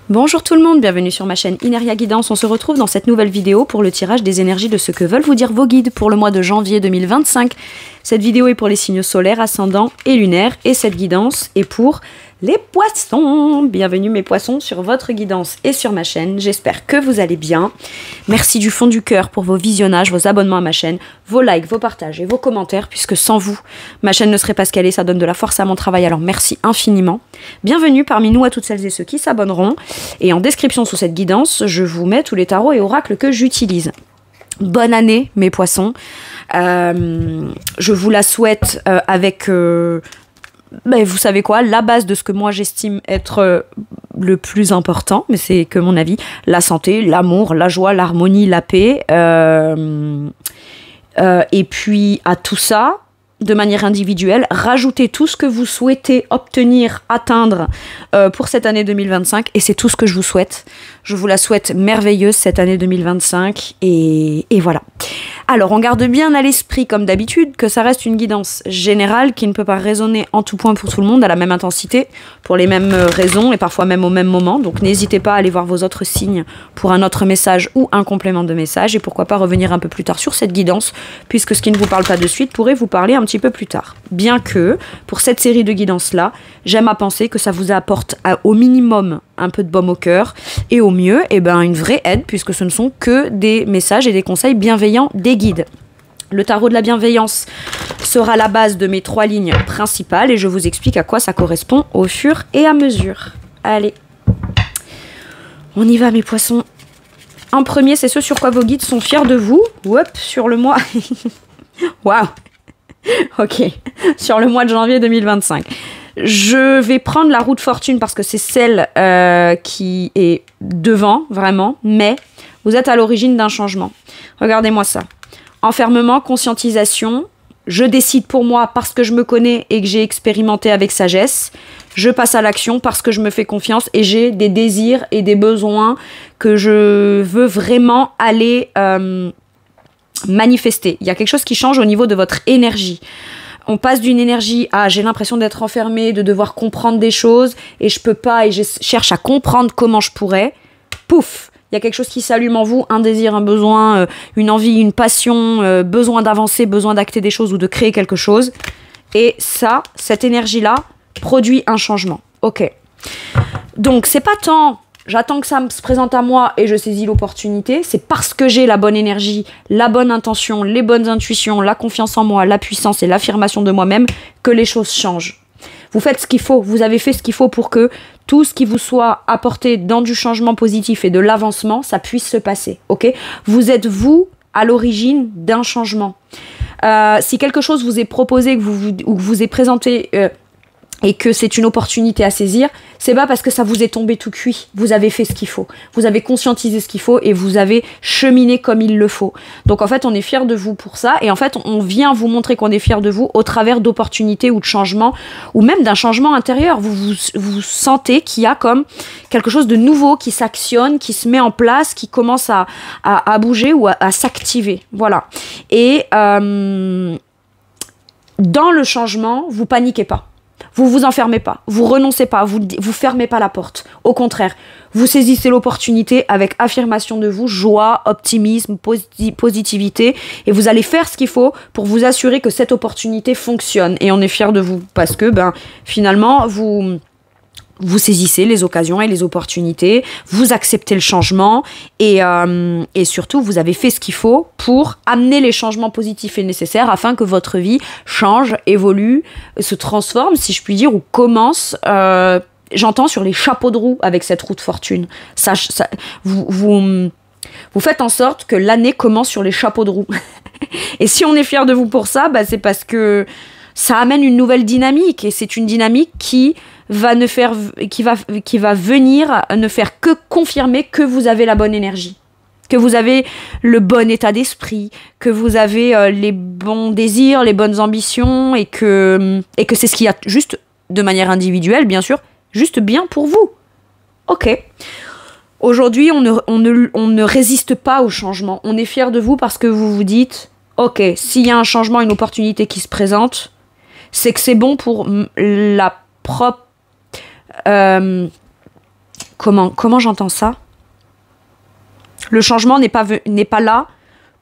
Bonjour tout le monde, bienvenue sur ma chaîne Ineria Guidance. On se retrouve dans cette nouvelle vidéo pour le tirage des énergies de ce que veulent vous dire vos guides pour le mois de janvier 2025. Cette vidéo est pour les signes solaires, ascendants et lunaires et cette guidance est pour les poissons. Bienvenue mes poissons sur votre guidance et sur ma chaîne. J'espère que vous allez bien. Merci du fond du cœur pour vos visionnages, vos abonnements à ma chaîne, vos likes, vos partages et vos commentaires puisque sans vous, ma chaîne ne serait pas ce qu'elle est. Ça donne de la force à mon travail, alors merci infiniment. Bienvenue parmi nous à toutes celles et ceux qui s'abonneront. Et en description sous cette guidance, je vous mets tous les tarots et oracles que j'utilise. Bonne année mes poissons. Je vous la souhaite avec... vous savez quoi, la base de ce que moi j'estime être le plus important, mais c'est que mon avis, la santé, l'amour, la joie, l'harmonie, la paix. Et puis à tout ça, de manière individuelle, rajoutez tout ce que vous souhaitez obtenir, atteindre pour cette année 2025. Et c'est tout ce que je vous souhaite. Je vous la souhaite merveilleuse cette année 2025. Et voilà. Alors, on garde bien à l'esprit, comme d'habitude, que ça reste une guidance générale qui ne peut pas résonner en tout point pour tout le monde à la même intensité, pour les mêmes raisons et parfois même au même moment. Donc, n'hésitez pas à aller voir vos autres signes pour un autre message ou un complément de message. Et pourquoi pas revenir un peu plus tard sur cette guidance, puisque ce qui ne vous parle pas de suite pourrait vous parler un petit peu plus tard. Bien que, pour cette série de guidances-là, j'aime à penser que ça vous apporte au minimum un peu de baume au cœur et au mieux, une vraie aide, puisque ce ne sont que des messages et des conseils bienveillants des guides. Le tarot de la bienveillance sera la base de mes 3 lignes principales et je vous explique à quoi ça correspond au fur et à mesure. Allez, on y va mes poissons. En premier, c'est ce sur quoi vos guides sont fiers de vous. Hop, sur le mois... Waouh. Ok, sur le mois de janvier 2025. Je vais prendre la roue de fortune parce que c'est celle qui est devant, vraiment. Mais vous êtes à l'origine d'un changement. Regardez-moi ça. Enfermement, conscientisation. Je décide pour moi parce que je me connais et que j'ai expérimenté avec sagesse. Je passe à l'action parce que je me fais confiance et j'ai des désirs et des besoins que je veux vraiment aller manifester. Il y a quelque chose qui change au niveau de votre énergie. On passe d'une énergie à j'ai l'impression d'être enfermée, de devoir comprendre des choses et je peux pas et je cherche à comprendre comment je pourrais. Pouf, il y a quelque chose qui s'allume en vous, un désir, un besoin, une envie, une passion, besoin d'avancer, besoin d'acter des choses ou de créer quelque chose. Et ça, cette énergie-là produit un changement. Ok. Donc c'est pas tant... J'attends que ça se présente à moi et je saisis l'opportunité. C'est parce que j'ai la bonne énergie, la bonne intention, les bonnes intuitions, la confiance en moi, la puissance et l'affirmation de moi-même que les choses changent. Vous faites ce qu'il faut, vous avez fait ce qu'il faut pour que tout ce qui vous soit apporté dans du changement positif et de l'avancement, ça puisse se passer. Ok ? Vous êtes vous à l'origine d'un changement. Si quelque chose vous est proposé ou vous est présenté... et que c'est une opportunité à saisir, c'est pas parce que ça vous est tombé tout cuit. Vous avez fait ce qu'il faut. Vous avez conscientisé ce qu'il faut et vous avez cheminé comme il le faut. Donc en fait, on est fiers de vous pour ça. Et en fait, on vient vous montrer qu'on est fiers de vous au travers d'opportunités ou de changements ou même d'un changement intérieur. Vous sentez qu'il y a comme quelque chose de nouveau qui s'actionne, qui se met en place, qui commence à bouger ou à s'activer. Voilà. Et dans le changement, vous paniquez pas. Vous vous enfermez pas, vous renoncez pas, vous fermez pas la porte. Au contraire, vous saisissez l'opportunité avec affirmation de vous, joie, optimisme, positivité, et vous allez faire ce qu'il faut pour vous assurer que cette opportunité fonctionne. Et on est fiers de vous parce que finalement, vous saisissez les occasions et les opportunités, vous acceptez le changement et surtout, vous avez fait ce qu'il faut pour amener les changements positifs et nécessaires afin que votre vie change, évolue, se transforme, si je puis dire, ou commence, j'entends, sur les chapeaux de roue avec cette roue de fortune. Vous faites en sorte que l'année commence sur les chapeaux de roue. Et si on est fiers de vous pour ça, c'est parce que ça amène une nouvelle dynamique et c'est une dynamique qui va venir ne faire que confirmer que vous avez la bonne énergie, que vous avez le bon état d'esprit, que vous avez les bons désirs, les bonnes ambitions et que c'est ce qu'il y a juste de manière individuelle, bien sûr, juste bien pour vous. Ok. Aujourd'hui, on ne résiste pas au changement. On est fiers de vous parce que vous vous dites, ok, s'il y a un changement, une opportunité qui se présente, c'est que c'est bon pour la propre Comment j'entends ça? Le changement n'est pas là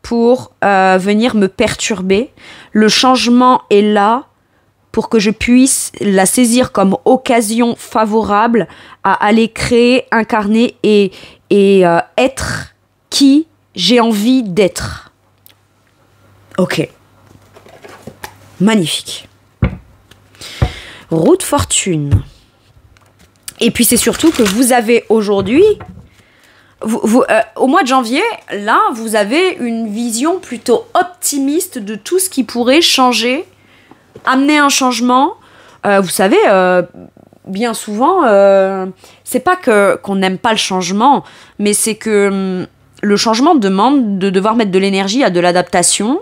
pour venir me perturber. Le changement est là pour que je puisse la saisir comme occasion favorable à aller créer, incarner et être qui j'ai envie d'être. Ok. Magnifique. Roue de fortune. Et puis c'est surtout que vous avez aujourd'hui, au mois de janvier, là, vous avez une vision plutôt optimiste de tout ce qui pourrait changer, amener un changement. Vous savez, bien souvent, c'est pas qu'on n'aime pas le changement, mais c'est que le changement demande de devoir mettre de l'énergie à de l'adaptation.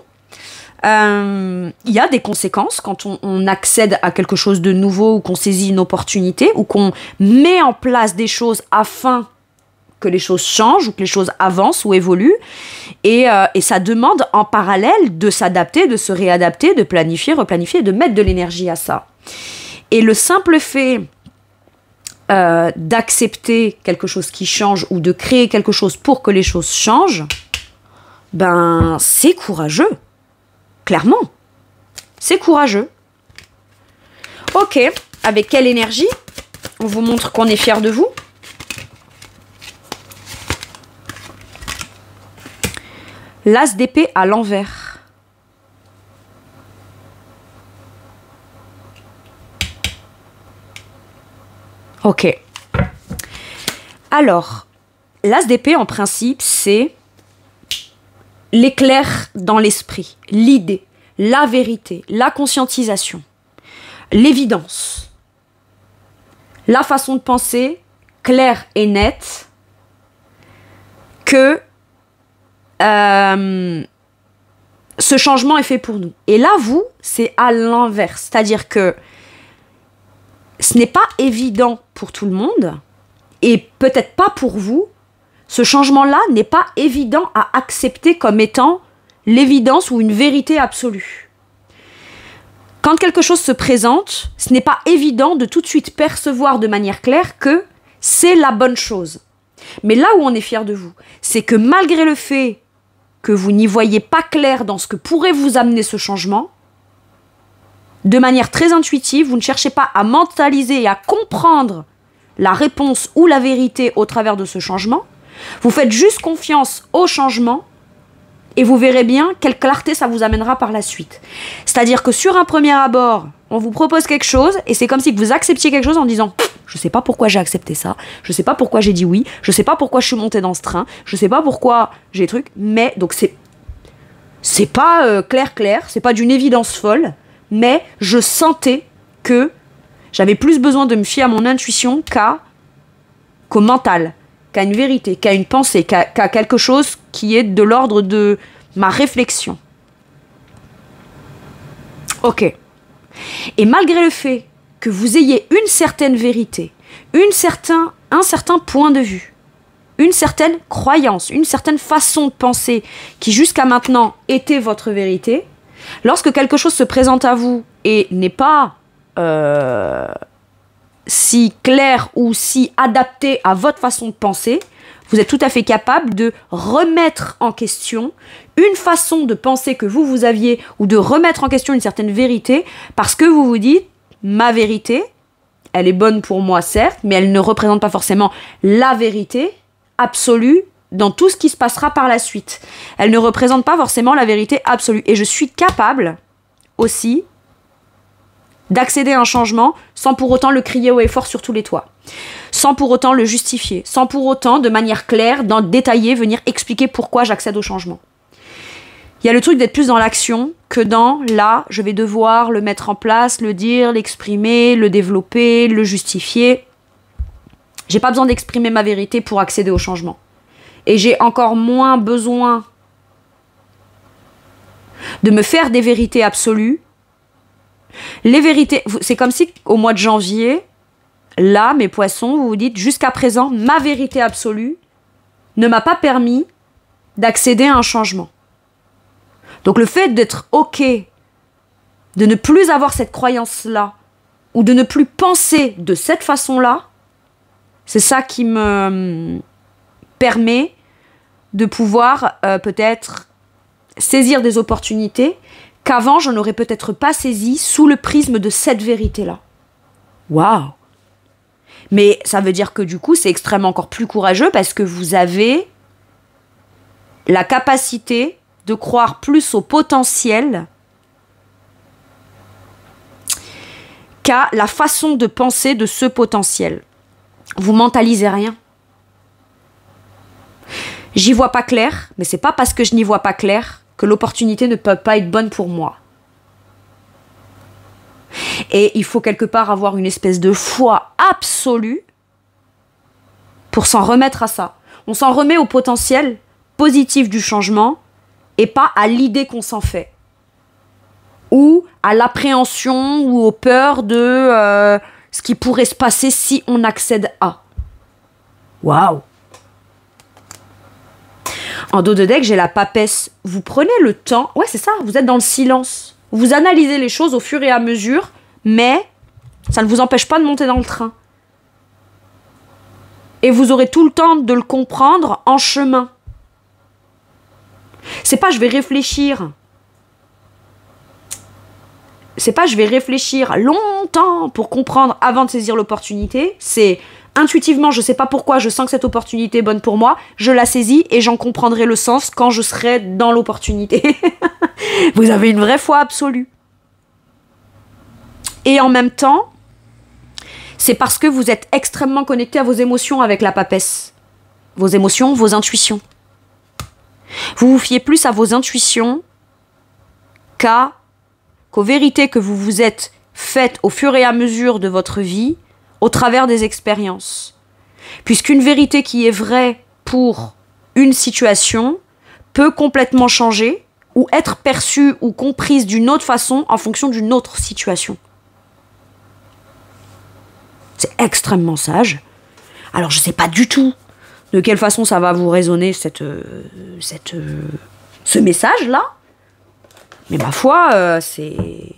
Il y a des conséquences quand on accède à quelque chose de nouveau ou qu'on saisit une opportunité ou qu'on met en place des choses afin que les choses changent ou que les choses avancent ou évoluent. Et ça demande en parallèle de s'adapter, de se réadapter, de planifier, replanifier et de mettre de l'énergie à ça. Et le simple fait d'accepter quelque chose qui change ou de créer quelque chose pour que les choses changent, ben c'est courageux. Clairement, c'est courageux. Ok, avec quelle énergie? On vous montre qu'on est fiers de vous. L'as d'épée à l'envers. Ok. Alors, l'as d'épée, en principe, c'est l'éclair dans l'esprit, l'idée, la vérité, la conscientisation, l'évidence, la façon de penser claire et nette que ce changement est fait pour nous. Et là, vous, c'est à l'inverse. C'est-à-dire que ce n'est pas évident pour tout le monde et peut-être pas pour vous. Ce changement-là n'est pas évident à accepter comme étant l'évidence ou une vérité absolue. Quand quelque chose se présente, ce n'est pas évident de tout de suite percevoir de manière claire que c'est la bonne chose. Mais là où on est fier de vous, c'est que malgré le fait que vous n'y voyez pas clair dans ce que pourrait vous amener ce changement, de manière très intuitive, vous ne cherchez pas à mentaliser et à comprendre la réponse ou la vérité au travers de ce changement. Vous faites juste confiance au changement et vous verrez bien quelle clarté ça vous amènera par la suite. C'est-à-dire que sur un premier abord, on vous propose quelque chose et c'est comme si vous acceptiez quelque chose en disant « Je sais pas pourquoi j'ai accepté ça, je sais pas pourquoi j'ai dit oui, je sais pas pourquoi je suis montée dans ce train, je sais pas pourquoi j'ai truc, mais donc c'est pas clair, c'est pas d'une évidence folle, mais je sentais que j'avais plus besoin de me fier à mon intuition qu'au mental, qu'à une vérité, qu'à une pensée, qu'à quelque chose qui est de l'ordre de ma réflexion. » Ok. Et malgré le fait que vous ayez une certaine vérité, un certain point de vue, une certaine croyance, une certaine façon de penser qui jusqu'à maintenant était votre vérité, lorsque quelque chose se présente à vous et n'est pas si clair ou si adapté à votre façon de penser, vous êtes tout à fait capable de remettre en question une façon de penser que vous aviez ou de remettre en question une certaine vérité parce que vous vous dites ma vérité, elle est bonne pour moi certes, mais elle ne représente pas forcément la vérité absolue dans tout ce qui se passera par la suite. Elle ne représente pas forcément la vérité absolue. Et je suis capable aussi d'accéder à un changement sans pour autant le crier haut et fort sur tous les toits. Sans pour autant le justifier. Sans pour autant, de manière claire, détailler, venir expliquer pourquoi j'accède au changement. Il y a le truc d'être plus dans l'action que dans là, je vais devoir le mettre en place, le dire, l'exprimer, le développer, le justifier. J'ai pas besoin d'exprimer ma vérité pour accéder au changement. Et j'ai encore moins besoin de me faire des vérités absolues. Les vérités, c'est comme si au mois de janvier, là, mes poissons, vous vous dites, jusqu'à présent, ma vérité absolue ne m'a pas permis d'accéder à un changement. Donc le fait d'être OK, de ne plus avoir cette croyance-là, ou de ne plus penser de cette façon-là, C'est ça qui me permet de pouvoir peut-être saisir des opportunités qu'avant je n'aurais peut-être pas saisies sous le prisme de cette vérité-là. Waouh! Mais ça veut dire que du coup, c'est extrêmement encore plus courageux parce que vous avez la capacité de croire plus au potentiel qu'à la façon de penser de ce potentiel. Vous mentalisez rien. J'y vois pas clair, mais c'est pas parce que je n'y vois pas clair que l'opportunité ne peut pas être bonne pour moi. Et il faut quelque part avoir une espèce de foi absolue pour s'en remettre à ça. On s'en remet au potentiel positif du changement et pas à l'idée qu'on s'en fait. Ou à l'appréhension ou aux peurs de ce qui pourrait se passer si on accède à. Waouh! En dos de deck, j'ai la papesse. Vous prenez le temps. Ouais, c'est ça, vous êtes dans le silence. Vous analysez les choses au fur et à mesure, mais ça ne vous empêche pas de monter dans le train. Et vous aurez tout le temps de le comprendre en chemin. C'est pas je vais réfléchir. C'est pas je vais réfléchir longtemps pour comprendre avant de saisir l'opportunité. C'est intuitivement, je sais pas pourquoi, je sens que cette opportunité est bonne pour moi, je la saisis et j'en comprendrai le sens quand je serai dans l'opportunité. Vous avez une vraie foi absolue. Et en même temps, c'est parce que vous êtes extrêmement connecté à vos émotions avec la papesse. Vos émotions, vos intuitions. Vous vous fiez plus à vos intuitions qu'aux vérités que vous vous êtes faites au fur et à mesure de votre vie, au travers des expériences. Puisqu'une vérité qui est vraie pour une situation peut complètement changer ou être perçue ou comprise d'une autre façon en fonction d'une autre situation. C'est extrêmement sage. Alors je ne sais pas du tout de quelle façon ça va vous résonner ce message-là. Mais ma foi, c'est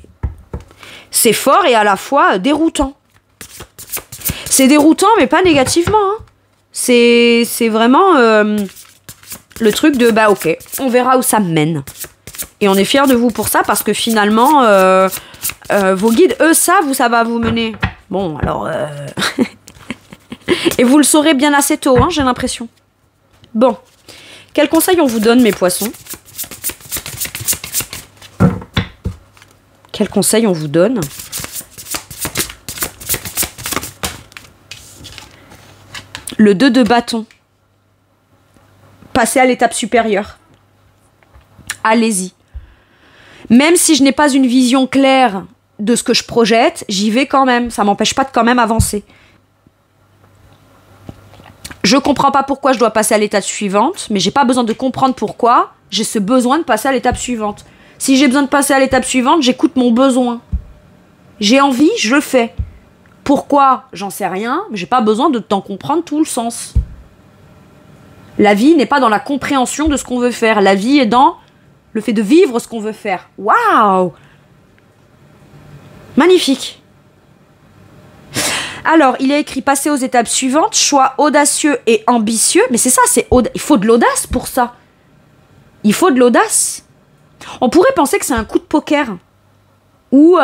fort et à la fois déroutant. C'est déroutant, mais pas négativement. Hein. C'est vraiment le truc de, bah ok, on verra où ça me mène. Et on est fiers de vous pour ça, parce que finalement, vos guides, eux, savent où ça va vous mener. Bon, alors... Et vous le saurez bien assez tôt, hein, j'ai l'impression. Bon. Quels conseils on vous donne, mes poissons? Quels conseils on vous donne? Le 2 de bâton. Passez à l'étape supérieure. Allez-y. Même si je n'ai pas une vision claire de ce que je projette, j'y vais quand même. Ça m'empêche pas de quand même avancer. Je comprends pas pourquoi je dois passer à l'étape suivante, mais j'ai pas besoin de comprendre pourquoi. J'ai ce besoin de passer à l'étape suivante. Si j'ai besoin de passer à l'étape suivante, j'écoute mon besoin. J'ai envie, je le fais. Pourquoi? J'en sais rien, mais j'ai pas besoin de t'en comprendre tout le sens. La vie n'est pas dans la compréhension de ce qu'on veut faire. La vie est dans le fait de vivre ce qu'on veut faire. Waouh! Magnifique. Alors, il est écrit passer aux étapes suivantes, choix audacieux et ambitieux. Mais c'est ça, il faut de l'audace pour ça. Il faut de l'audace. On pourrait penser que c'est un coup de poker. Où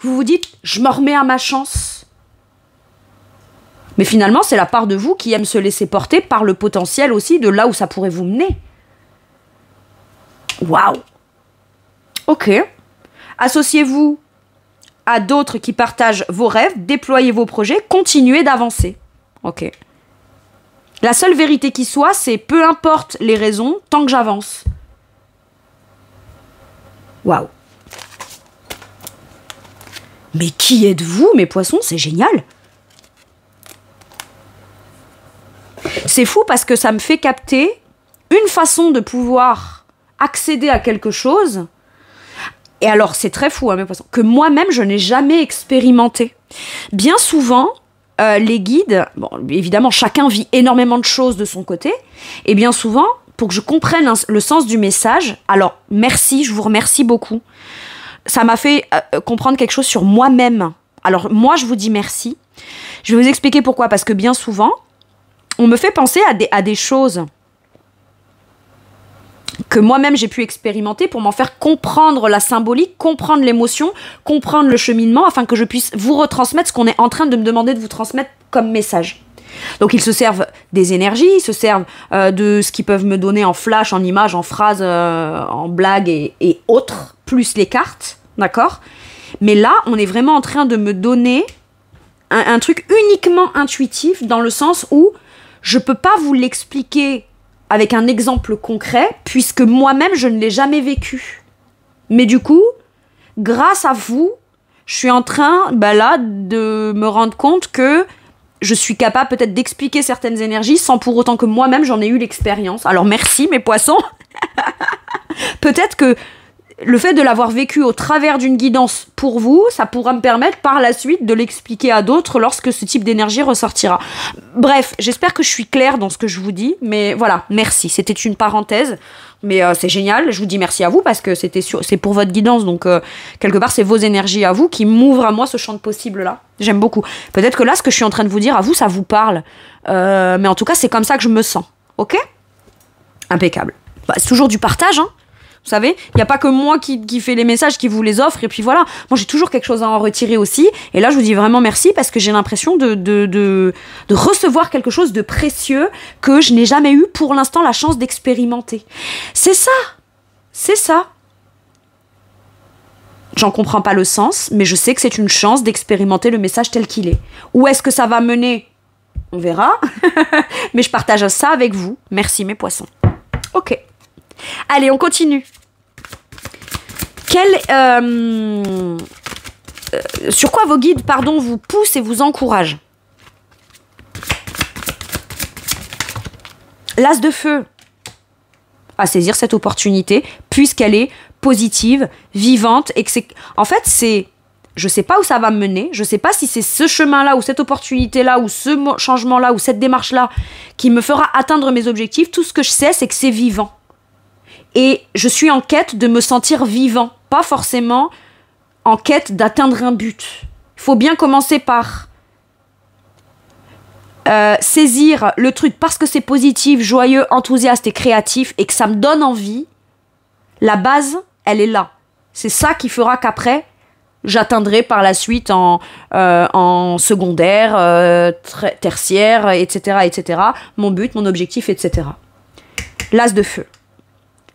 vous vous dites, je me remets à ma chance. Mais finalement, c'est la part de vous qui aime se laisser porter par le potentiel aussi de là où ça pourrait vous mener. Waouh! Ok. Associez-vous à d'autres qui partagent vos rêves, déployez vos projets, continuez d'avancer. Ok. La seule vérité qui soit, c'est peu importe les raisons, tant que j'avance. Waouh! Mais qui êtes-vous, mes poissons? C'est génial! C'est fou parce que ça me fait capter une façon de pouvoir accéder à quelque chose. Et alors, c'est très fou, hein, mes poissons, que moi-même, je n'ai jamais expérimenté. Bien souvent, les guides, bon, évidemment, chacun vit énormément de choses de son côté, et bien souvent, pour que je comprenne le sens du message, alors, merci, je vous remercie beaucoup. Ça m'a fait comprendre quelque chose sur moi-même. Alors, moi, je vous dis merci, Je vais vous expliquer pourquoi. Parce que bien souvent, on me fait penser à des choses que moi-même j'ai pu expérimenter pour m'en faire comprendre la symbolique, comprendre l'émotion, comprendre le cheminement, afin que je puisse vous retransmettre ce qu'on est en train de me demander de vous transmettre comme message. Donc ils se servent des énergies, ils se servent de ce qu'ils peuvent me donner en flash, en images, en phrases, en blagues et autres, plus les cartes, d'accord? Mais là, on est vraiment en train de me donner un truc uniquement intuitif, dans le sens où je peux pas vous l'expliquer avec un exemple concret, puisque moi-même, je ne l'ai jamais vécu. Mais du coup, grâce à vous, je suis en train, là, de me rendre compte que je suis capable peut-être d'expliquer certaines énergies sans pour autant que moi-même, j'en ai eu l'expérience. Alors merci, mes poissons. Peut-être que le fait de l'avoir vécu au travers d'une guidance pour vous, ça pourra me permettre par la suite de l'expliquer à d'autres lorsque ce type d'énergie ressortira. Bref, j'espère que je suis claire dans ce que je vous dis, mais voilà, merci. C'était une parenthèse, mais c'est génial. Je vous dis merci à vous parce que c'est pour votre guidance, donc quelque part, c'est vos énergies à vous qui m'ouvrent à moi ce champ de possible-là. J'aime beaucoup. Peut-être que là, ce que je suis en train de vous dire à vous, ça vous parle. Mais en tout cas, c'est comme ça que je me sens. Ok ? Impeccable. C'est toujours du partage, hein. Vous savez, il n'y a pas que moi qui fais les messages, qui vous les offre, et puis voilà. Moi, j'ai toujours quelque chose à en retirer aussi. Et là, je vous dis vraiment merci parce que j'ai l'impression de recevoir quelque chose de précieux que je n'ai jamais eu pour l'instant la chance d'expérimenter. C'est ça. C'est ça. J'en comprends pas le sens, mais je sais que c'est une chance d'expérimenter le message tel qu'il est. Où est-ce que ça va mener ? On verra. Mais je partage ça avec vous. Merci, mes poissons. Ok. Allez, on continue. Sur quoi vos guides, vous poussent et vous encouragent? L'as de feu. À saisir cette opportunité, puisqu'elle est positive, vivante, et que c'est... En fait, c'est... Je sais pas où ça va me mener, je sais pas si c'est ce chemin-là, ou cette opportunité-là, ou ce changement-là, ou cette démarche-là, qui me fera atteindre mes objectifs. Tout ce que je sais, c'est que c'est vivant. Et je suis en quête de me sentir vivant, pas forcément en quête d'atteindre un but. Il faut bien commencer par saisir le truc parce que c'est positif, joyeux, enthousiaste et créatif et que ça me donne envie. La base, elle est là. C'est ça qui fera qu'après, j'atteindrai par la suite en secondaire, tertiaire, etc., mon but, mon objectif, etc. L'as de feu.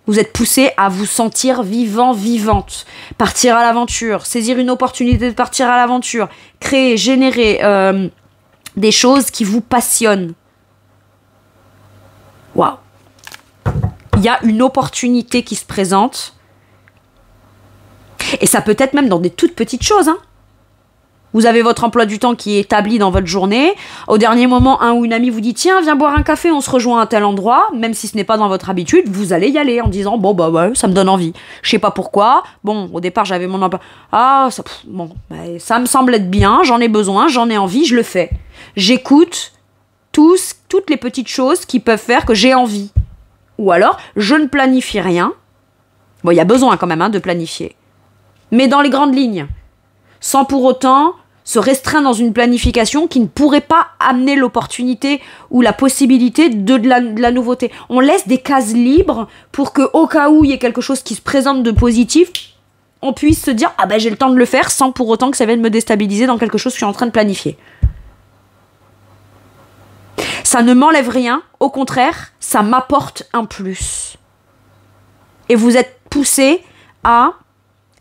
Vous êtes poussé à vous sentir vivant, vivante. Partir à l'aventure, saisir une opportunité de partir à l'aventure, créer, générer des choses qui vous passionnent. Waouh! Il y a une opportunité qui se présente. Et ça peut être même dans des toutes petites choses, hein. Vous avez votre emploi du temps qui est établi dans votre journée. Au dernier moment, un ou une amie vous dit « Tiens, viens boire un café, on se rejoint à tel endroit. » Même si ce n'est pas dans votre habitude, vous allez y aller en disant « Bon, bah ouais, ça me donne envie. » Je sais pas pourquoi. Bon, au départ, j'avais mon emploi. Ah, ça me semble être bien, j'en ai besoin, j'en ai envie, je le fais. J'écoute toutes les petites choses qui peuvent faire que j'ai envie. Ou alors, je ne planifie rien. Bon, il y a besoin quand même de planifier. Mais dans les grandes lignes. Sans pour autant se restreindre dans une planification qui ne pourrait pas amener l'opportunité ou la possibilité de la nouveauté. On laisse des cases libres pour que, au cas où il y ait quelque chose qui se présente de positif, on puisse se dire « Ah ben j'ai le temps de le faire » sans pour autant que ça vienne me déstabiliser dans quelque chose que je suis en train de planifier. Ça ne m'enlève rien, au contraire, ça m'apporte un plus. Et vous êtes poussé à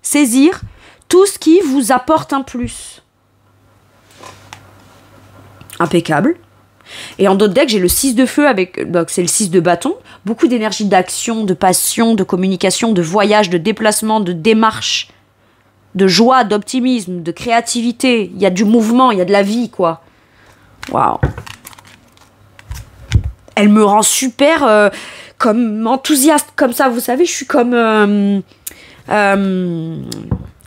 saisir tout ce qui vous apporte un plus. Impeccable. Et en d'autres decks, j'ai le 6 de feu, donc c'est le 6 de bâton. Beaucoup d'énergie d'action, de passion, de communication, de voyage, de déplacement, de démarche, de joie, d'optimisme, de créativité. Il y a du mouvement, il y a de la vie, quoi. Waouh. Elle me rend super comme enthousiaste, comme ça, vous savez, je suis comme...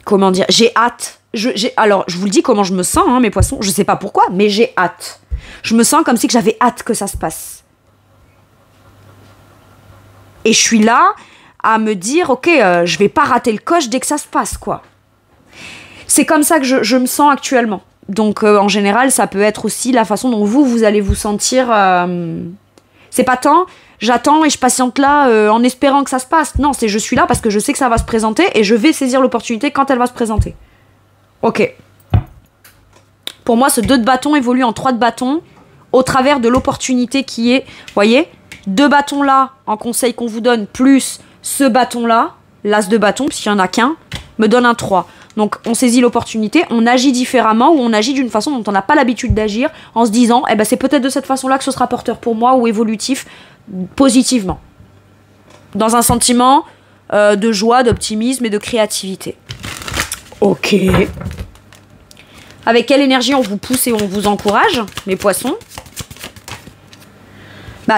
comment dire, j'ai hâte. Alors, je vous le dis comment je me sens, hein, mes poissons. Je sais pas pourquoi, mais j'ai hâte. Je me sens comme si que j'avais hâte que ça se passe. Et je suis là à me dire, ok, je vais pas rater le coche dès que ça se passe, quoi. C'est comme ça que je me sens actuellement. Donc en général, ça peut être aussi la façon dont vous allez vous sentir. C'est pas tant, j'attends et je patiente là en espérant que ça se passe. Non, c'est je suis là parce que je sais que ça va se présenter et je vais saisir l'opportunité quand elle va se présenter. Ok. Pour moi, ce 2 de bâton évolue en 3 de bâton au travers de l'opportunité qui est, voyez, 2 bâtons là en conseil qu'on vous donne, plus ce bâton là, l'as de bâton, puisqu'il n'y en a qu'un, me donne un 3. Donc on saisit l'opportunité, on agit différemment ou on agit d'une façon dont on n'a pas l'habitude d'agir en se disant eh ben, c'est peut-être de cette façon-là que ce sera porteur pour moi ou évolutif positivement. Dans un sentiment de joie, d'optimisme et de créativité. Ok. Avec quelle énergie on vous pousse et on vous encourage, mes poissons? Bah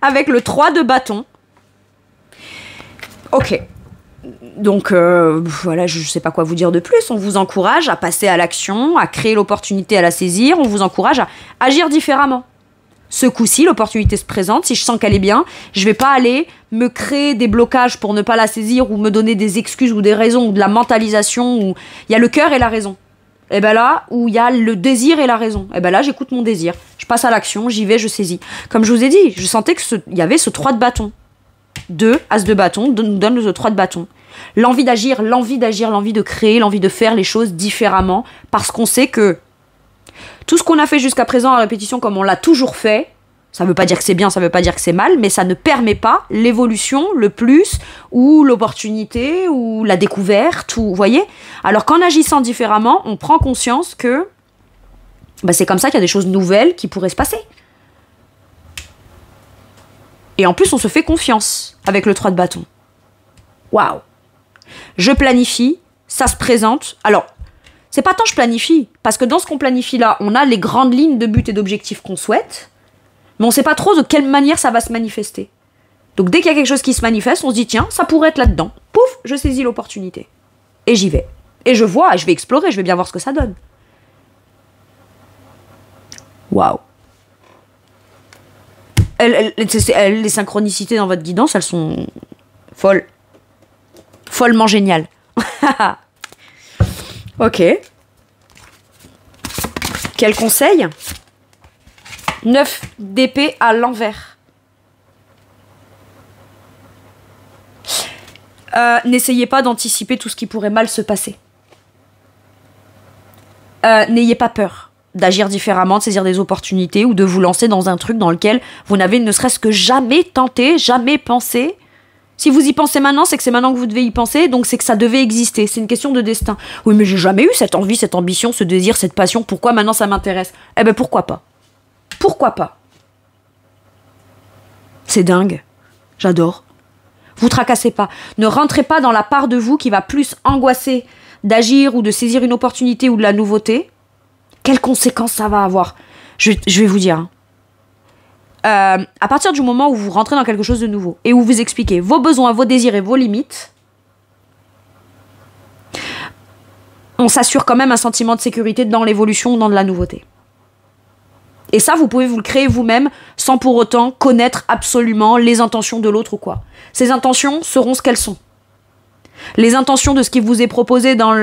avec le 3 de bâton. Ok. Donc, voilà, je ne sais pas quoi vous dire de plus. On vous encourage à passer à l'action, à créer l'opportunité, à la saisir. On vous encourage à agir différemment. Ce coup-ci, l'opportunité se présente. Si je sens qu'elle est bien, je ne vais pas aller me créer des blocages pour ne pas la saisir ou me donner des excuses ou des raisons ou de la mentalisation où il y a le cœur et la raison. Et ben là, où il y a le désir et la raison. Et ben là, j'écoute mon désir. Je passe à l'action, j'y vais, je saisis. Comme je vous ai dit, je sentais qu'il y avait ce 3 de bâton. 2, as de bâton, nous donne le 3 de bâton. L'envie d'agir, l'envie de créer, l'envie de faire les choses différemment, parce qu'on sait que tout ce qu'on a fait jusqu'à présent à la répétition, comme on l'a toujours fait, ça ne veut pas dire que c'est bien, ça ne veut pas dire que c'est mal, mais ça ne permet pas l'évolution, le plus, ou l'opportunité, ou la découverte, ou, vous voyez? Alors qu'en agissant différemment, on prend conscience que bah, c'est comme ça qu'il y a des choses nouvelles qui pourraient se passer. Et en plus, on se fait confiance avec le 3 de bâton. Waouh! Je planifie, ça se présente. Alors, c'est pas tant je planifie, parce que dans ce qu'on planifie là, on a les grandes lignes de buts et d'objectifs qu'on souhaite, mais on sait pas trop de quelle manière ça va se manifester. Donc dès qu'il y a quelque chose qui se manifeste, on se dit tiens, ça pourrait être là-dedans. Pouf, je saisis l'opportunité. Et j'y vais. Et je vois, je vais explorer, je vais bien voir ce que ça donne. Waouh! Les synchronicités dans votre guidance, elles sont folles. Follement géniales. Ok. Quel conseil? 9 d'épée à l'envers. N'essayez pas d'anticiper tout ce qui pourrait mal se passer. N'ayez pas peur d'agir différemment, de saisir des opportunités ou de vous lancer dans un truc dans lequel vous n'avez ne serait-ce que jamais tenté, jamais pensé. Si vous y pensez maintenant, c'est que c'est maintenant que vous devez y penser, donc c'est que ça devait exister. C'est une question de destin. Oui, mais j'ai jamais eu cette envie, cette ambition, ce désir, cette passion. Pourquoi maintenant ça m'intéresse? Eh ben pourquoi pas? Pourquoi pas? C'est dingue. J'adore. Vous tracassez pas. Ne rentrez pas dans la part de vous qui va plus angoisser d'agir ou de saisir une opportunité ou de la nouveauté. Quelles conséquences ça va avoir? Je vais vous dire. À partir du moment où vous rentrez dans quelque chose de nouveau et où vous expliquez vos besoins, vos désirs et vos limites, on s'assure quand même un sentiment de sécurité dans l'évolution ou dans de la nouveauté. Et ça, vous pouvez vous le créer vous-même sans pour autant connaître absolument les intentions de l'autre ou quoi. Ces intentions seront ce qu'elles sont. Les intentions de ce qui vous est proposé dans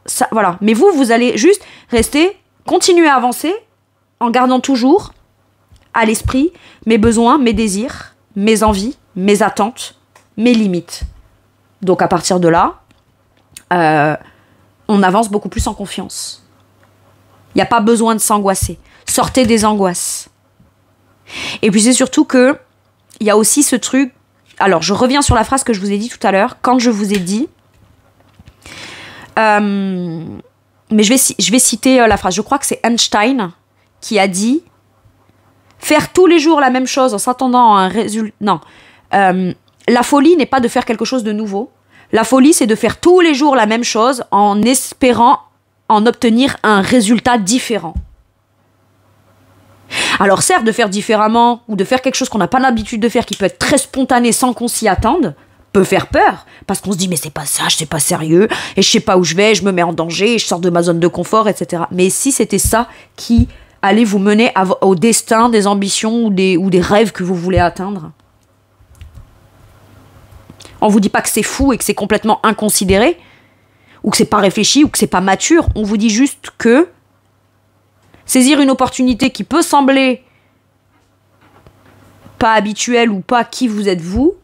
ça, voilà. Mais vous allez juste rester, continuer à avancer en gardant toujours à l'esprit mes besoins, mes désirs, mes envies, mes attentes, mes limites. Donc à partir de là, on avance beaucoup plus en confiance. Il n'y a pas besoin de s'angoisser. Sortez des angoisses. Et puis c'est surtout que il y a aussi ce truc. Alors je reviens sur la phrase que je vous ai dit tout à l'heure. Quand je vous ai dit, mais je vais citer la phrase. Je crois que c'est Einstein qui a dit: faire tous les jours la même chose en s'attendant à un résultat. Non, la folie n'est pas de faire quelque chose de nouveau. La folie, c'est de faire tous les jours la même chose en espérant en obtenir un résultat différent. Alors certes, de faire différemment ou de faire quelque chose qu'on n'a pas l'habitude de faire, qui peut être très spontané sans qu'on s'y attende, peut faire peur, parce qu'on se dit mais c'est pas ça, c'est pas sérieux, et je sais pas où je vais, je me mets en danger, et je sors de ma zone de confort, etc. Mais si c'était ça qui allait vous mener au destin des ambitions ou des rêves que vous voulez atteindre, on vous dit pas que c'est fou et que c'est complètement inconsidéré, ou que c'est pas réfléchi, ou que c'est pas mature, on vous dit juste que Saisir une opportunité qui peut sembler pas habituelle ou pas qui vous êtes vous,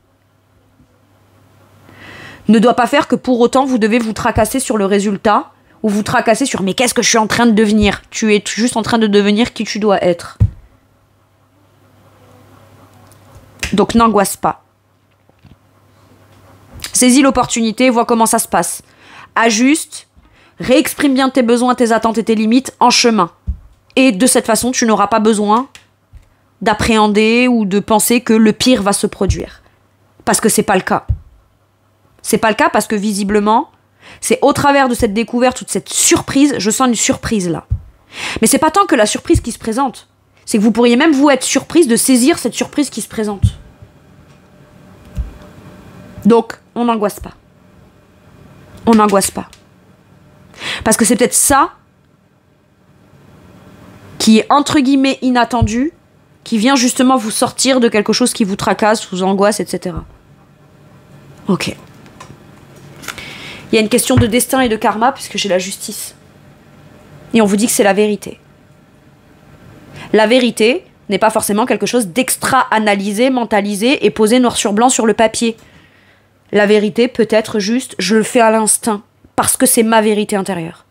ne doit pas faire que pour autant vous devez vous tracasser sur le résultat ou vous tracasser sur mais qu'est-ce que je suis en train de devenir? Tu es juste en train de devenir qui tu dois être. Donc n'angoisse pas. Saisis l'opportunité, vois comment ça se passe. Ajuste, réexprime bien tes besoins, tes attentes et tes limites en chemin. Et de cette façon, tu n'auras pas besoin d'appréhender ou de penser que le pire va se produire. Parce que c'est pas le cas. C'est pas le cas parce que visiblement, c'est au travers de cette découverte ou de cette surprise, je sens une surprise là. Mais c'est pas tant que la surprise qui se présente, c'est que vous pourriez même vous être surprise de saisir cette surprise qui se présente. Donc, on n'angoisse pas. On n'angoisse pas. Parce que c'est peut-être ça qui est entre guillemets inattendu, qui vient justement vous sortir de quelque chose qui vous tracasse, vous angoisse, etc. Ok. Il y a une question de destin et de karma, puisque j'ai la justice. Et on vous dit que c'est la vérité. La vérité n'est pas forcément quelque chose d'extra-analysé, mentalisé et posé noir sur blanc sur le papier. La vérité peut être juste, je le fais à l'instinct, parce que c'est ma vérité intérieure.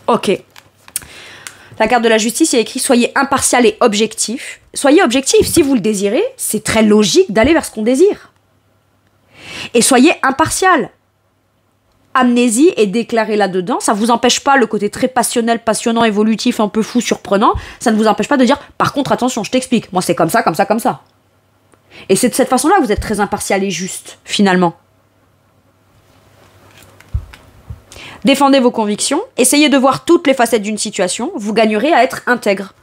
Ok. La carte de la justice, il y a écrit « Soyez impartial et objectif ». Soyez objectif, si vous le désirez, c'est très logique d'aller vers ce qu'on désire. Et soyez impartial. Amnésie et déclarez là-dedans, ça ne vous empêche pas le côté très passionnel, passionnant, évolutif, un peu fou, surprenant, ça ne vous empêche pas de dire « Par contre, attention, je t'explique, moi c'est comme ça, comme ça, comme ça ». Et c'est de cette façon-là que vous êtes très impartial et juste, finalement. Défendez vos convictions, essayez de voir toutes les facettes d'une situation, vous gagnerez à être intègre.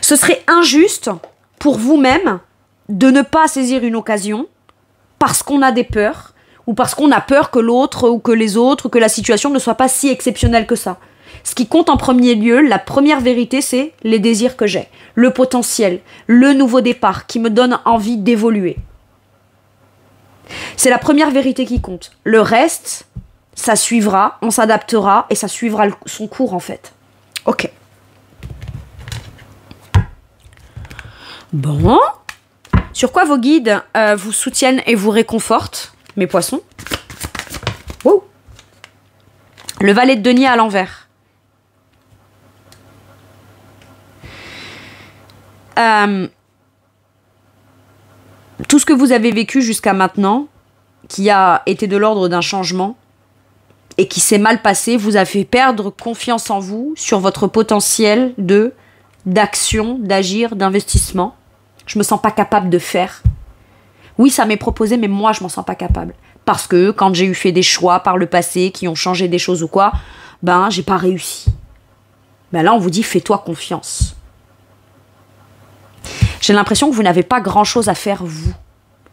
Ce serait injuste pour vous-même de ne pas saisir une occasion parce qu'on a des peurs, ou parce qu'on a peur que l'autre, ou que les autres, ou que la situation ne soit pas si exceptionnelle que ça. Ce qui compte en premier lieu, la première vérité, c'est les désirs que j'ai, le potentiel, le nouveau départ qui me donne envie d'évoluer. C'est la première vérité qui compte. Le reste, ça suivra, on s'adaptera et ça suivra son cours en fait. Ok. Bon. Sur quoi vos guides vous soutiennent et vous réconfortent, mes poissons? Wow. Le valet de denier à l'envers. Tout ce que vous avez vécu jusqu'à maintenant, qui a été de l'ordre d'un changement et qui s'est mal passé, vous a fait perdre confiance en vous sur votre potentiel d'action, d'agir, d'investissement. Je me sens pas capable de faire. Oui, ça m'est proposé, mais moi, je m'en sens pas capable. Parce que quand j'ai fait des choix par le passé qui ont changé des choses ou quoi, ben, j'ai pas réussi. Ben là, on vous dit, fais-toi confiance. J'ai l'impression que vous n'avez pas grand-chose à faire, vous.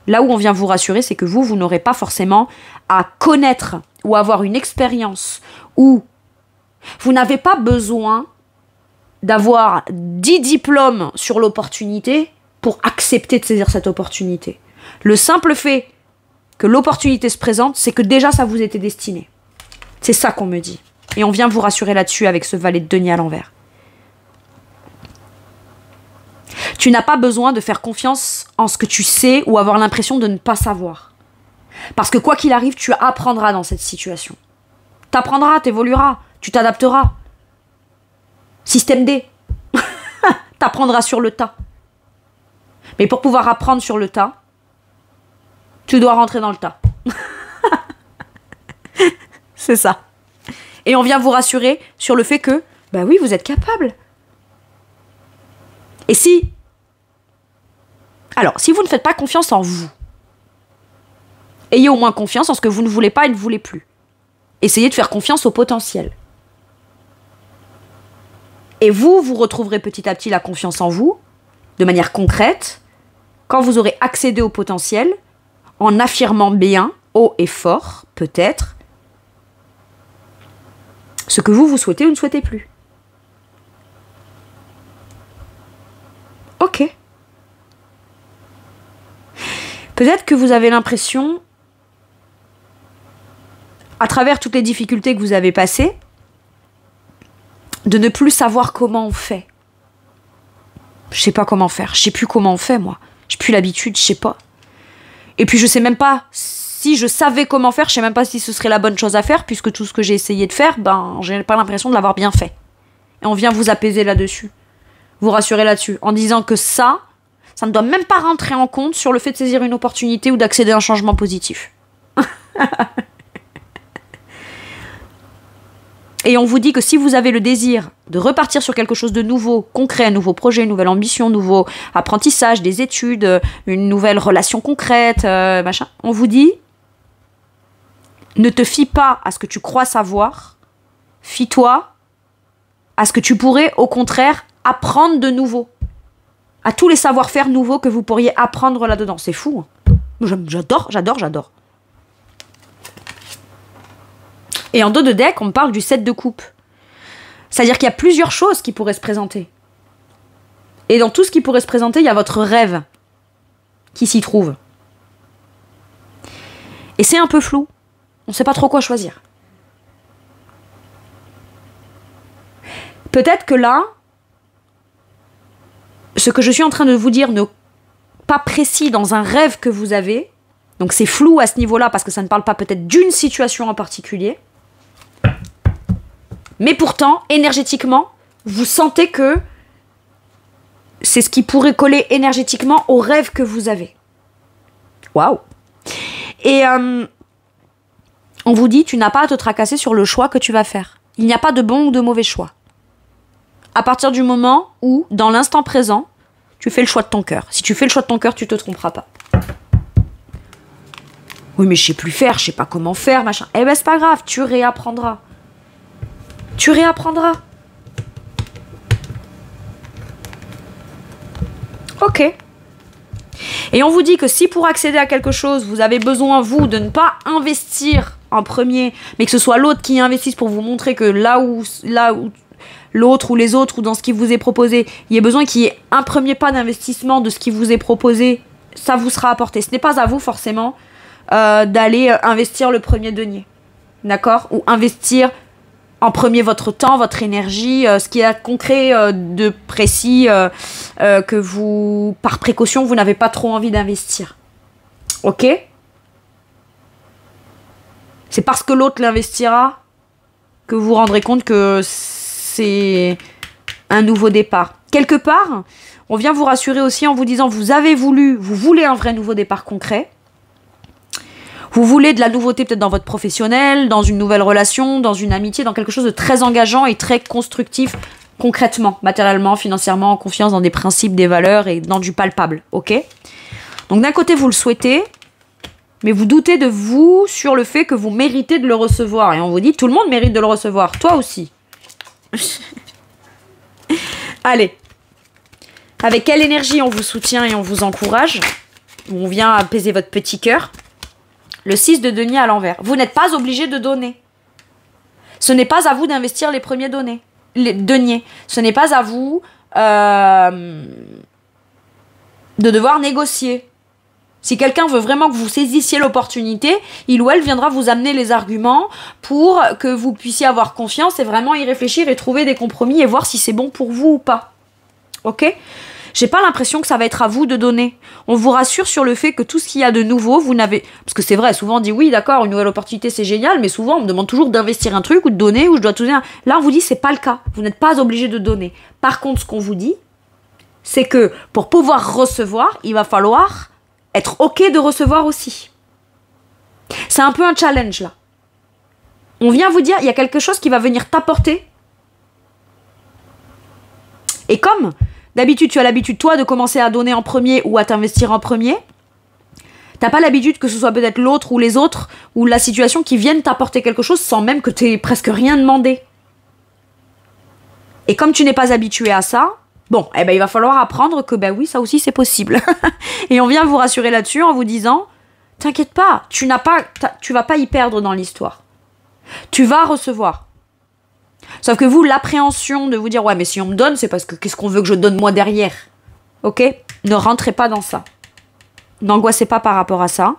Là où on vient vous rassurer, c'est que vous n'aurez pas forcément à connaître ou avoir une expérience où vous n'avez pas besoin d'avoir 10 diplômes sur l'opportunité pour accepter de saisir cette opportunité. Le simple fait que l'opportunité se présente, c'est que déjà ça vous était destiné. C'est ça qu'on me dit. Et on vient vous rassurer là-dessus avec ce valet de denier à l'envers. Tu n'as pas besoin de faire confiance en ce que tu sais ou avoir l'impression de ne pas savoir. Parce que quoi qu'il arrive, tu apprendras dans cette situation. T'apprendras, t'évolueras, tu t'adapteras. Système D. T'apprendras sur le tas. Mais pour pouvoir apprendre sur le tas, tu dois rentrer dans le tas. C'est ça. Et on vient vous rassurer sur le fait que, bah oui, vous êtes capable. Et si... Alors, si vous ne faites pas confiance en vous, ayez au moins confiance en ce que vous ne voulez pas et ne voulez plus. Essayez de faire confiance au potentiel. Et vous retrouverez petit à petit la confiance en vous, de manière concrète, quand vous aurez accédé au potentiel, en affirmant bien, haut et fort, peut-être, ce que vous souhaitez ou ne souhaitez plus. Ok. Peut-être que vous avez l'impression, à travers toutes les difficultés que vous avez passées, de ne plus savoir comment on fait. Je sais pas comment faire. Je sais plus comment on fait, moi. J'ai plus l'habitude, je sais pas. Et puis je sais même pas si je savais comment faire, je sais même pas si ce serait la bonne chose à faire, puisque tout ce que j'ai essayé de faire, ben, j'ai pas l'impression de l'avoir bien fait. Et on vient vous apaiser là-dessus. Vous rassurer là-dessus. En disant que ça ne doit même pas rentrer en compte sur le fait de saisir une opportunité ou d'accéder à un changement positif. Et on vous dit que si vous avez le désir de repartir sur quelque chose de nouveau, concret, un nouveau projet, une nouvelle ambition, nouveau apprentissage, des études, une nouvelle relation concrète, machin, on vous dit, ne te fie pas à ce que tu crois savoir, fie-toi à ce que tu pourrais, au contraire, apprendre de nouveau. À tous les savoir-faire nouveaux que vous pourriez apprendre là-dedans. C'est fou. Hein. J'adore. Et en dos de deck, on me parle du 7 de coupe. C'est-à-dire qu'il y a plusieurs choses qui pourraient se présenter. Et dans tout ce qui pourrait se présenter, il y a votre rêve qui s'y trouve. Et c'est un peu flou. On ne sait pas trop quoi choisir. Peut-être que là, ce que je suis en train de vous dire n'est pas précis dans un rêve que vous avez. Donc c'est flou à ce niveau-là parce que ça ne parle pas peut-être d'une situation en particulier. Mais pourtant, énergétiquement, vous sentez que c'est ce qui pourrait coller énergétiquement au rêve que vous avez. Waouh! Et on vous dit, tu n'as pas à te tracasser sur le choix que tu vas faire. Il n'y a pas de bon ou de mauvais choix. À partir du moment où, dans l'instant présent, tu fais le choix de ton cœur. Si tu fais le choix de ton cœur, tu te tromperas pas. Oui, mais je sais plus faire, je sais pas comment faire, machin. Eh ben, c'est pas grave, tu réapprendras. Tu réapprendras. Ok. Et on vous dit que si pour accéder à quelque chose, vous avez besoin, vous, de ne pas investir en premier, mais que ce soit l'autre qui investisse pour vous montrer que là où l'autre ou les autres ou dans ce qui vous est proposé, il y a besoin qu'il y ait un premier pas d'investissement de ce qui vous est proposé, ça vous sera apporté. Ce n'est pas à vous forcément d'aller investir le premier denier. D'accord? Ou investir en premier votre temps, votre énergie, ce qui est concret de précis que vous, par précaution, vous n'avez pas trop envie d'investir. Ok? C'est parce que l'autre l'investira que vous vous rendrez compte que c'est un nouveau départ. Quelque part, on vient vous rassurer aussi en vous disant vous voulez un vrai nouveau départ concret. Vous voulez de la nouveauté peut-être dans votre professionnel, dans une nouvelle relation, dans une amitié, dans quelque chose de très engageant et très constructif, concrètement, matériellement, financièrement, en confiance dans des principes, des valeurs et dans du palpable, ok? Donc d'un côté, vous le souhaitez, mais vous doutez de vous sur le fait que vous méritez de le recevoir. Et on vous dit, tout le monde mérite de le recevoir, toi aussi. Allez. Avec quelle énergie on vous soutient et on vous encourage? On vient apaiser votre petit cœur. Le 6 de denier à l'envers. Vous n'êtes pas obligé de donner. Ce n'est pas à vous d'investir les premiers les deniers. Ce n'est pas à vous de devoir négocier. Si quelqu'un veut vraiment que vous saisissiez l'opportunité, il ou elle viendra vous amener les arguments pour que vous puissiez avoir confiance et vraiment y réfléchir et trouver des compromis et voir si c'est bon pour vous ou pas. Ok ? J'ai pas l'impression que ça va être à vous de donner. On vous rassure sur le fait que tout ce qu'il y a de nouveau, vous n'avez... Parce que c'est vrai, souvent on dit oui, d'accord, une nouvelle opportunité c'est génial, mais souvent on me demande toujours d'investir un truc ou de donner ou je dois tout dire. Là on vous dit c'est pas le cas. Vous n'êtes pas obligé de donner. Par contre, ce qu'on vous dit, c'est que pour pouvoir recevoir, il va falloir être ok de recevoir aussi. C'est un peu un challenge là. On vient vous dire, il y a quelque chose qui va venir t'apporter. Et comme d'habitude, tu as l'habitude, toi, de commencer à donner en premier ou à t'investir en premier, t'as pas l'habitude que ce soit peut-être l'autre ou les autres ou la situation qui viennent t'apporter quelque chose sans même que t'aies presque rien demandé. Et comme tu n'es pas habitué à ça, bon, eh ben, il va falloir apprendre que, ben oui, ça aussi, c'est possible. Et on vient vous rassurer là-dessus en vous disant, t'inquiète pas, tu vas pas y perdre dans l'histoire. Tu vas recevoir. Sauf que vous, l'appréhension de vous dire « Ouais, mais si on me donne, c'est parce que qu'est-ce qu'on veut que je donne moi derrière ?» Ok ? Ne rentrez pas dans ça. N'angoissez pas par rapport à ça.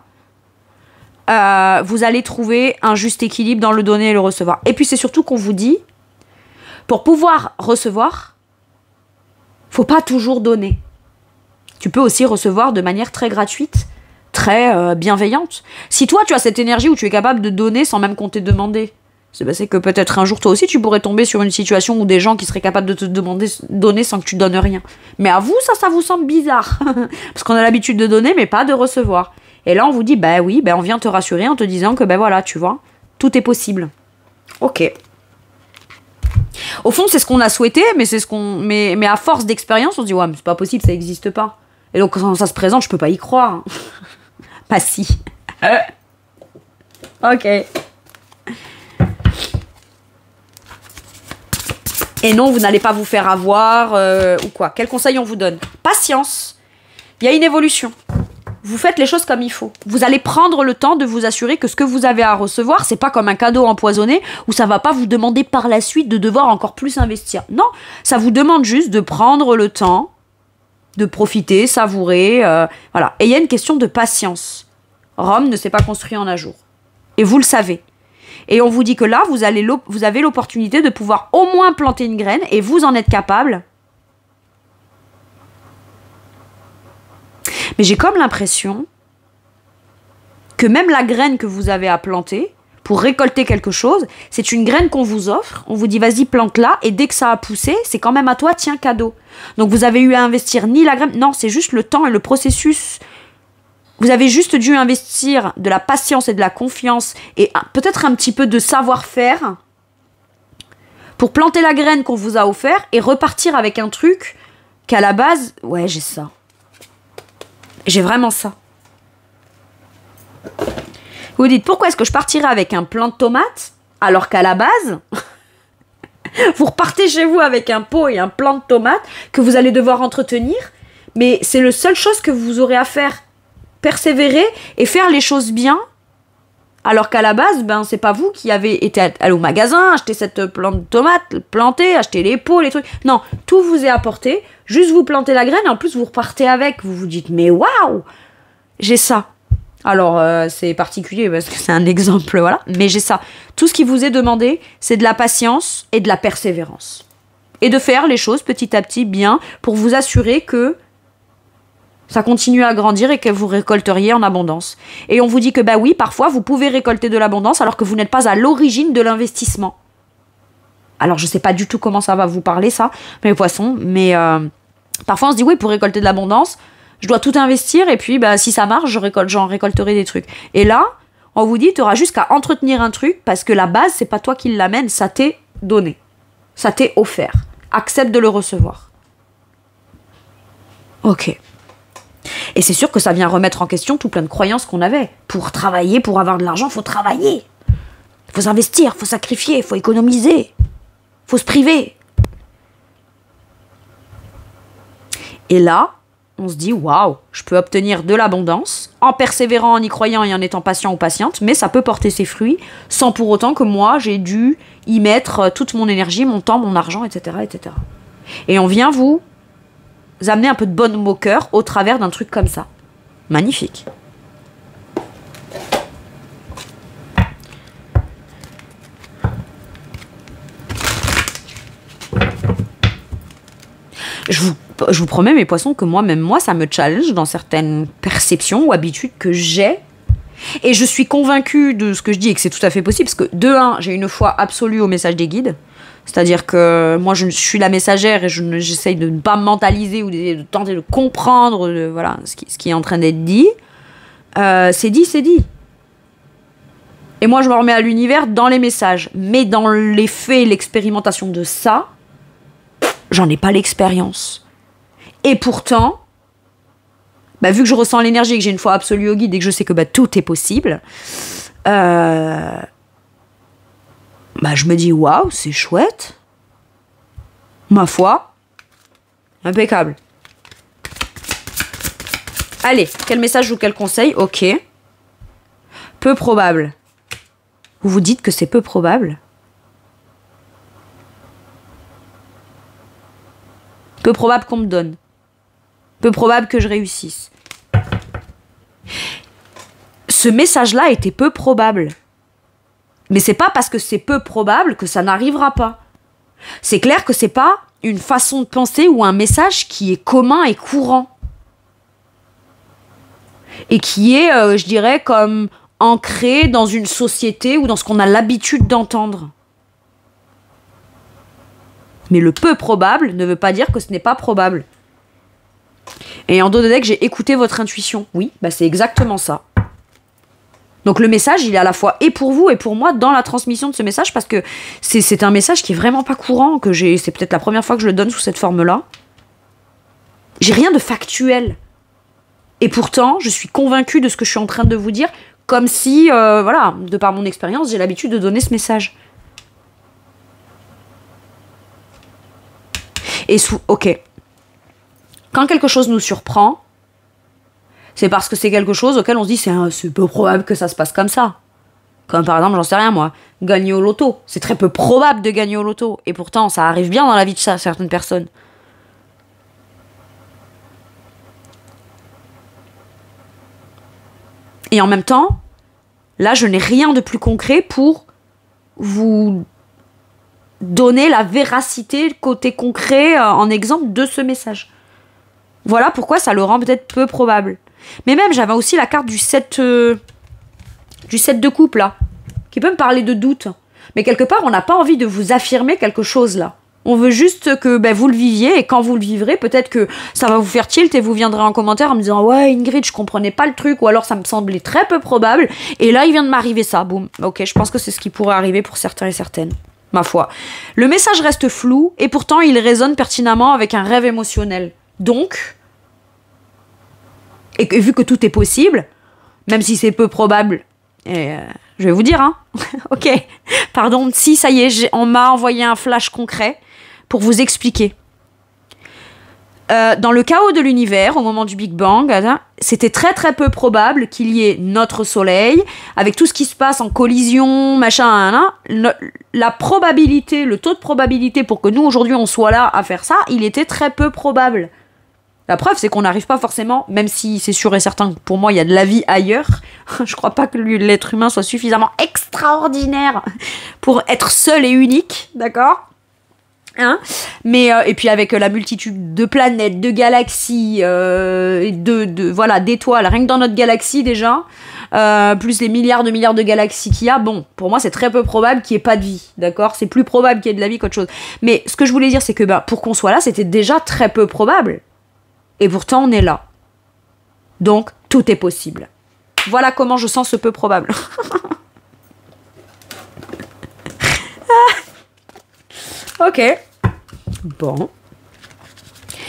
Vous allez trouver un juste équilibre dans le donner et le recevoir. Et puis, c'est surtout qu'on vous dit Pour pouvoir recevoir, faut pas toujours donner. Tu peux aussi recevoir de manière très gratuite, très bienveillante. Si toi, tu as cette énergie où tu es capable de donner sans même qu'on t'ait demandé, c'est que peut-être un jour, toi aussi, tu pourrais tomber sur une situation où des gens qui seraient capables de te demander donner sans que tu donnes rien. Mais à vous, ça vous semble bizarre. Parce qu'on a l'habitude de donner, mais pas de recevoir. Et là, on vous dit, bah oui, on vient te rassurer en te disant que, voilà, tu vois, tout est possible. Ok. Au fond, c'est ce qu'on a souhaité, mais à force d'expérience, on se dit, ouais, mais c'est pas possible, ça n'existe pas. Et donc, quand ça se présente, je peux pas y croire. Bah si. Ok. Et non, vous n'allez pas vous faire avoir ou quoi. Quel conseil on vous donne? Patience. Il y a une évolution. Vous faites les choses comme il faut. Vous allez prendre le temps de vous assurer que ce que vous avez à recevoir, c'est pas comme un cadeau empoisonné où ça va pas vous demander par la suite de devoir encore plus investir. Non, ça vous demande juste de prendre le temps, de profiter, savourer, voilà. Et il y a une question de patience. Rome ne s'est pas construit en un jour. Et vous le savez. Et on vous dit que là, vous avez l'opportunité de pouvoir au moins planter une graine et vous en êtes capable. Mais j'ai comme l'impression que même la graine que vous avez à planter pour récolter quelque chose, c'est une graine qu'on vous offre. On vous dit vas-y plante-la et dès que ça a poussé, c'est quand même à toi, tiens, cadeau. Donc vous avez eu à investir ni la graine, non, c'est juste le temps et le processus. Vous avez juste dû investir de la patience et de la confiance et peut-être un petit peu de savoir-faire pour planter la graine qu'on vous a offert et repartir avec un truc qu'à la base, ouais, j'ai ça. J'ai vraiment ça. Vous dites, pourquoi est-ce que je partirais avec un plant de tomates alors qu'à la base, vous repartez chez vous avec un pot et un plant de tomates que vous allez devoir entretenir, mais c'est la seule chose que vous aurez à faire. Persévérer et faire les choses bien, alors qu'à la base, c'est pas vous qui avez été allé au magasin, acheter cette plante de tomates, planter, acheter les pots, les trucs. Non, tout vous est apporté, juste vous plantez la graine et en plus vous repartez avec. Vous vous dites, mais waouh, j'ai ça. Alors, c'est particulier parce que c'est un exemple, voilà, mais j'ai ça. Tout ce qui vous est demandé, c'est de la patience et de la persévérance. Et de faire les choses petit à petit bien pour vous assurer que ça continue à grandir et que vous récolteriez en abondance. Et on vous dit que oui, parfois, vous pouvez récolter de l'abondance alors que vous n'êtes pas à l'origine de l'investissement. Alors, je sais pas du tout comment ça va vous parler, ça, mes poissons, mais parfois, on se dit, oui, pour récolter de l'abondance, je dois tout investir et puis, si ça marche, j'en récolterai des trucs. Et là, on vous dit, tu auras juste qu'à entretenir un truc parce que la base, c'est pas toi qui l'amène, ça t'est donné. Ça t'est offert. Accepte de le recevoir. Ok. Et c'est sûr que ça vient remettre en question tout plein de croyances qu'on avait. Pour travailler, pour avoir de l'argent, il faut travailler. Il faut s'investir, il faut sacrifier, il faut économiser. Il faut se priver. Et là, on se dit, waouh, je peux obtenir de l'abondance en persévérant, en y croyant et en étant patient ou patiente, mais ça peut porter ses fruits sans pour autant que moi, j'ai dû y mettre toute mon énergie, mon temps, mon argent, etc., etc. Et on vient vous amener un peu de baume au cœur au travers d'un truc comme ça. Magnifique. Je vous promets, mes poissons, que même moi, ça me challenge dans certaines perceptions ou habitudes que j'ai. Et je suis convaincue de ce que je dis et que c'est tout à fait possible, parce que de un, j'ai une foi absolue au message des guides. C'est-à-dire que moi, je suis la messagère et j'essaye de ne pas mentaliser ou de tenter de comprendre voilà, ce qui est en train d'être dit. C'est dit, c'est dit. Et moi, je me remets à l'univers dans les messages. Mais dans les faits, l'expérimentation de ça, j'en ai pas l'expérience. Et pourtant, vu que je ressens l'énergie et que j'ai une foi absolue au guide et que je sais que tout est possible, je me dis, waouh, c'est chouette. Ma foi, impeccable. Allez, quel message ou quel conseil? Ok. Peu probable. Vous vous dites que c'est peu probable? Peu probable qu'on me donne. Peu probable que je réussisse. Ce message-là était peu probable. Mais c'est pas parce que c'est peu probable que ça n'arrivera pas. C'est clair que c'est pas une façon de penser ou un message qui est commun et courant. Et qui est, je dirais, comme ancré dans une société ou dans ce qu'on a l'habitude d'entendre. Mais le peu probable ne veut pas dire que ce n'est pas probable. Et en dos de deck, j'ai écouté votre intuition. Oui, bah c'est exactement ça. Donc le message, il est à la fois et pour vous et pour moi dans la transmission de ce message, parce que c'est un message qui est vraiment pas courant, c'est peut-être la première fois que je le donne sous cette forme-là. J'ai rien de factuel. Et pourtant, je suis convaincue de ce que je suis en train de vous dire, comme si, voilà, de par mon expérience, j'ai l'habitude de donner ce message. Et ok. Quand quelque chose nous surprend, c'est parce que c'est quelque chose auquel on se dit c'est peu probable que ça se passe comme ça. Comme par exemple, j'en sais rien moi, gagner au loto. C'est très peu probable de gagner au loto. Et pourtant, ça arrive bien dans la vie de certaines personnes. Et en même temps, là, je n'ai rien de plus concret pour vous donner la véracité, le côté concret en exemple de ce message. Voilà pourquoi ça le rend peut-être peu probable. Mais même, j'avais aussi la carte du 7 de coupe, là, qui peut me parler de doute. Mais quelque part, on n'a pas envie de vous affirmer quelque chose, là. On veut juste que vous le viviez, et quand vous le vivrez, peut-être que ça va vous faire tilt, et vous viendrez en commentaire en me disant « Ouais, Ingrid, je comprenais pas le truc », ou alors ça me semblait très peu probable, et là, il vient de m'arriver ça. Boum. Ok, je pense que c'est ce qui pourrait arriver pour certains et certaines. Ma foi. Le message reste flou, et pourtant, il résonne pertinemment avec un rêve émotionnel. Donc... Et vu que tout est possible, même si c'est peu probable, et je vais vous dire, hein, ok, pardon, si ça y est, on m'a envoyé un flash concret pour vous expliquer. Dans le chaos de l'univers, au moment du Big Bang, c'était très très peu probable qu'il y ait notre Soleil, avec tout ce qui se passe en collision, machin, la probabilité, le taux de probabilité pour que nous aujourd'hui on soit là à faire ça, il était très peu probable. La preuve, c'est qu'on n'arrive pas forcément, même si c'est sûr et certain que pour moi, il y a de la vie ailleurs. Je crois pas que l'être humain soit suffisamment extraordinaire pour être seul et unique, d'accord ? Hein ? Mais, et puis avec la multitude de planètes, de galaxies, voilà, d'étoiles, rien que dans notre galaxie déjà, plus les milliards de galaxies qu'il y a, bon, pour moi, c'est très peu probable qu'il n'y ait pas de vie, d'accord ? C'est plus probable qu'il y ait de la vie qu'autre chose. Mais ce que je voulais dire, c'est que pour qu'on soit là, c'était déjà très peu probable. Et pourtant, on est là. Donc, tout est possible. Voilà comment je sens ce peu probable. Ok. Bon.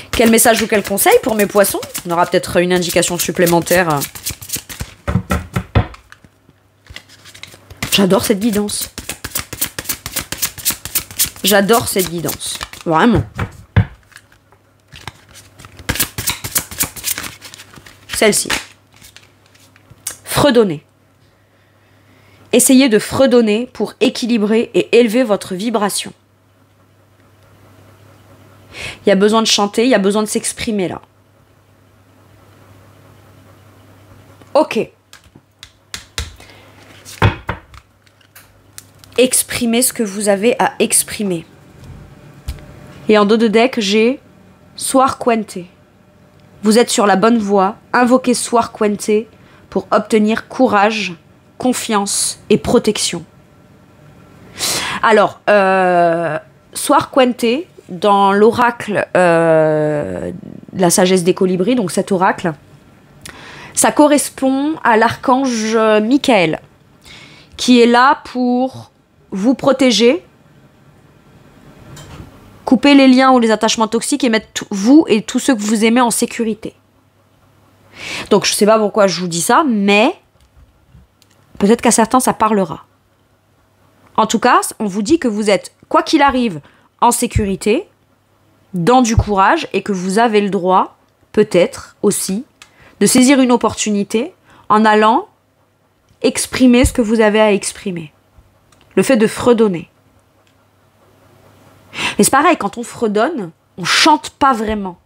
Quel message ou quel conseil pour mes poissons ? On aura peut-être une indication supplémentaire. J'adore cette guidance. J'adore cette guidance. Vraiment. Celle-ci. Fredonner. Essayez de fredonner pour équilibrer et élever votre vibration. Il y a besoin de chanter, il y a besoin de s'exprimer là. Ok. Exprimez ce que vous avez à exprimer. Et en dos de deck, j'ai Soir Quente. Vous êtes sur la bonne voie. Invoquez Soir Quente pour obtenir courage, confiance et protection. Alors, Soir Quente, dans l'oracle la sagesse des colibris, donc cet oracle, ça correspond à l'archange Michael, qui est là pour vous protéger, couper les liens ou les attachements toxiques et mettre vous et tous ceux que vous aimez en sécurité. Donc je sais pas pourquoi je vous dis ça, mais peut-être qu'à certains ça parlera. En tout cas, on vous dit que vous êtes, quoi qu'il arrive, en sécurité, dans du courage, et que vous avez le droit, peut-être aussi, de saisir une opportunité en allant exprimer ce que vous avez à exprimer. Le fait de fredonner. Mais c'est pareil, quand on fredonne, on chante pas vraiment.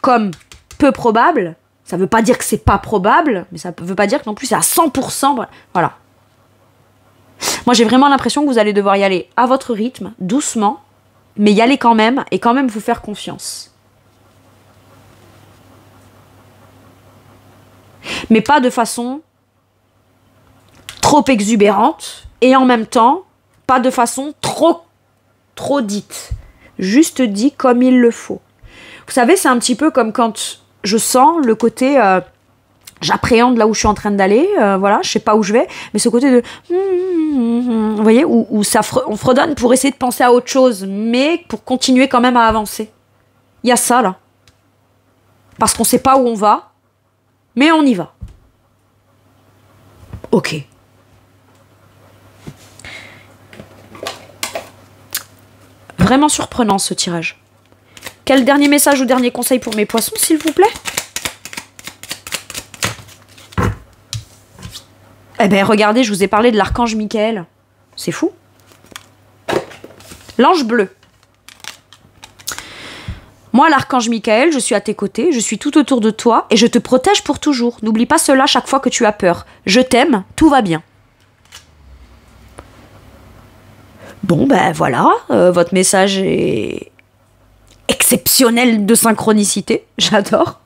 Comme peu probable, ça veut pas dire que c'est pas probable, mais ça veut pas dire que non plus c'est à 100%. Voilà. Moi j'ai vraiment l'impression que vous allez devoir y aller à votre rythme, doucement, mais y aller quand même, et quand même vous faire confiance. Mais pas de façon trop exubérante, et en même temps, pas de façon trop dite. Juste dit comme il le faut. Vous savez, c'est un petit peu comme quand je sens le côté... j'appréhende là où je suis en train d'aller, voilà, je sais pas où je vais, mais ce côté de... vous voyez, où on fredonne pour essayer de penser à autre chose, mais pour continuer quand même à avancer. Il y a ça, là. Parce qu'on sait pas où on va, mais on y va. Ok. Vraiment surprenant, ce tirage. Quel dernier message ou dernier conseil pour mes poissons, s'il vous plaît? Eh ben, regardez, je vous ai parlé de l'archange Michael. C'est fou. L'ange bleu. Moi, l'archange Michael, je suis à tes côtés, je suis tout autour de toi et je te protège pour toujours. N'oublie pas cela chaque fois que tu as peur. Je t'aime, tout va bien. Bon, ben voilà, votre message est exceptionnel de synchronicité. J'adore.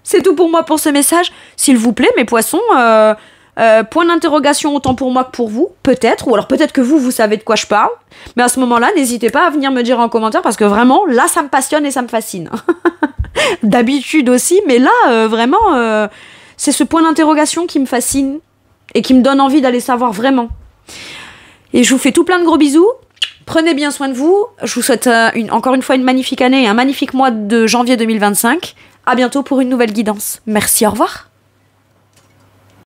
C'est tout pour moi pour ce message. S'il vous plaît, mes poissons... point d'interrogation autant pour moi que pour vous, peut-être, ou alors peut-être que vous savez de quoi je parle, mais à ce moment-là, n'hésitez pas à venir me dire en commentaire, parce que vraiment, là, ça me passionne et ça me fascine. D'habitude aussi, mais là, vraiment, c'est ce point d'interrogation qui me fascine, et qui me donne envie d'aller savoir vraiment. Et je vous fais tout plein de gros bisous, prenez bien soin de vous, je vous souhaite encore une fois une magnifique année et un magnifique mois de janvier 2025, à bientôt pour une nouvelle guidance. Merci, au revoir.